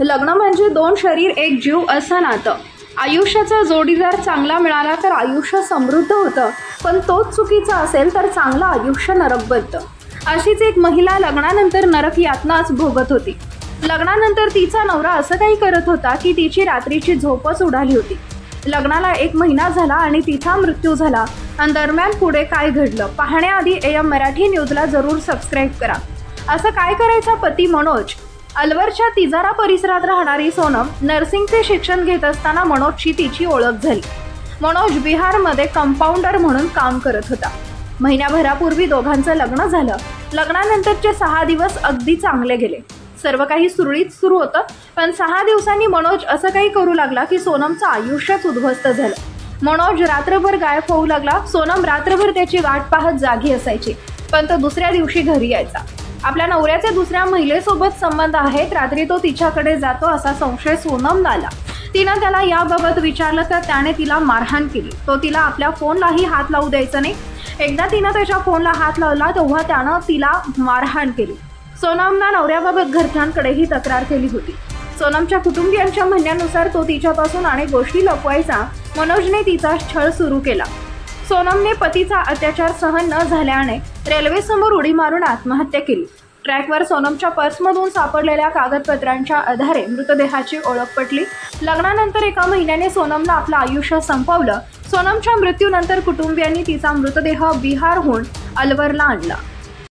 लग्न म्हणजे दोन शरीर एक जीव असं नातं। आयुष्याचा जोडीदार चांगला मिळाला तर आयुष्य समृद्ध होतं, पण तोच चुकीचा असेल तर चांगलं आयुष्य नरक बनतं। अशीच एक महिला लग्नानंतर नरक यातनाच भोगत होती। लग्नानंतर तिचा नवरा असं काही करत होता की तिची रात्रीची झोपच उडाली होती। लग्नाला 1 महिना झाला आणि तिचा मृत्यू झाला। आणि दरम्यान पुढे काय घडलं पाहण्याआधी AM मराठी न्यूजला जरूर सबस्क्राईब करा। असं काय करायचा पती मनोज। अलवरच्या तिजारा परिसरात राहणारी सोनम नर्सिंगचे शिक्षण घेत असताना मनोजची तिची ओळख झाली। मनोज बिहारमध्ये कंपाऊंडर म्हणून काम करत होता। महिन्याभरापूर्वी दोघांचं लग्न झालं। लग्नानंतरचे 6 दिवस अगदी चांगले गेले, सर्व काही सुरळीत सुरू होतं। पण 6 दिवसांनी मनोज असं काही करू लागला की सोनमचं आयुष्यच उद्ध्वस्त झालं। मनोज रात्रभर गायब होऊ लागला। सोनम रात्रभर त्याची वाट पाहत जागी असायची, पण तो दुसऱ्या दिवशी घरी यायचा। आपल्या नवऱ्याचे दुसऱ्या महिलेसोबत संबंध आहेत, रात्री तो तिच्याकडे जातो असा संशय सोनमला आला। तिनं त्याला याबाबत विचारलं तर त्याने तिला मारहाण केली। तो तिला आपल्या फोनलाही हात लावू द्यायचा नाही। एकदा तिनं त्याच्या फोनला हात लावला तेव्हा त्यानं तिला मारहाण केली। सोनमनं नवऱ्याबाबत घरच्यांकडेही तक्रार केली होती। सोनमच्या कुटुंबियांच्या म्हणण्यानुसार तो तिच्यापासून अनेक गोष्टी लपवायचा। मनोजने तिचा छळ सुरू केला। सोनमने पतीचा अत्याचार सहन न झाल्याने रेल्वेसमोर उडी मारून आत्महत्या केली। ट्रॅकवर सोनमच्या पर्समधून सापडलेल्या कागदपत्रांच्या आधारे मृतदेहाची ओळख पटली। लग्नानंतर 1 महिन्याने सोनमनं आपलं आयुष्य संपवलं। सोनमच्या मृत्यूनंतर कुटुंबियांनी तिचा मृतदेह बिहारहून अलवरला आणला।